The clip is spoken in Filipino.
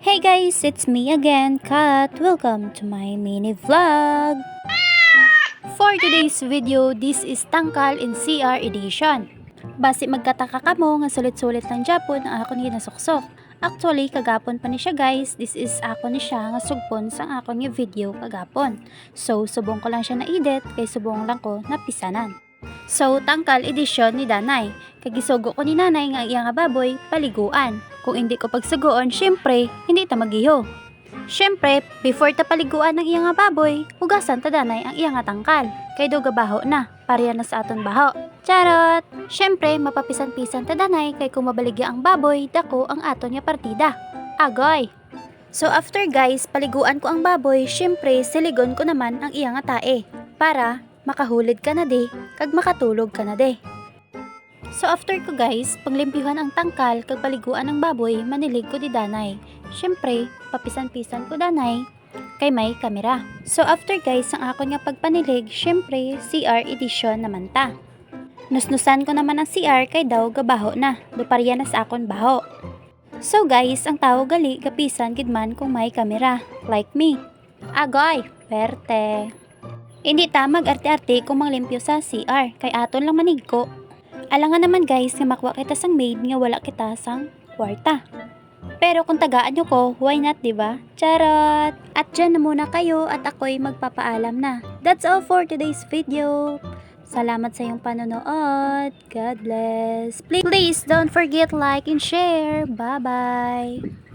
Hey guys, it's me again, Kat. Welcome to my mini vlog. For today's video, this is tangkal in CR edition. Basi magkataka ka mo nga sulit-sulit lang Japon ang akong ginasuksok. Actually, kagapon pa ni siya guys. This is ako ni siya nga sugpon sa akong nga video kagapon. So, subong ko lang siya na edit kay subong lang ko napisanan. So, tangkal edisyon ni Danay. Kagisugo ko ni nanay nga iya nga baboy, paliguan. Kung hindi ko pagsugoon, syempre, hindi ta magiho. Syempre, before ta paliguan ng iya nga baboy, hugasan ta danay ang iya nga tangkal. Kay do gabaho na, pareha na sa aton baho. Charot! Syempre, mapapisan-pisan ta danay kay kung mabaligya ang baboy, dako ang aton nga partida. Agoy! So after guys, paliguan ko ang baboy, syempre, siligon ko naman ang iya nga tae. Para makahulid ka na de, kag makatulog ka na de. So after ko guys, paglimpyuhan ang tangkal kag paliguan ng baboy, manilig ko di danay. Syempre, papisan-pisan ko danay kay may kamera. So after guys, ang akon nga pagpanilig, syempre CR edition naman ta. Nusnusan ko naman ang CR kay daw gabaho na, duparya na sa akon baho. So guys, ang tao gali kapisan gidman kung may kamera, like me. Agoy, perte. Hindi ta mag-arte-arte kung manglimpyo sa CR, kay aton lang manig ko. Alangan naman guys nga makuha kita sang maid nga wala kita sang kwarta. Pero kung tagaan nyo ko, why not, diba? Charot! At dyan na muna kayo at ako'y magpapaalam na. That's all for today's video. Salamat sa iyong panonood. God bless. Please don't forget like and share. Bye-bye.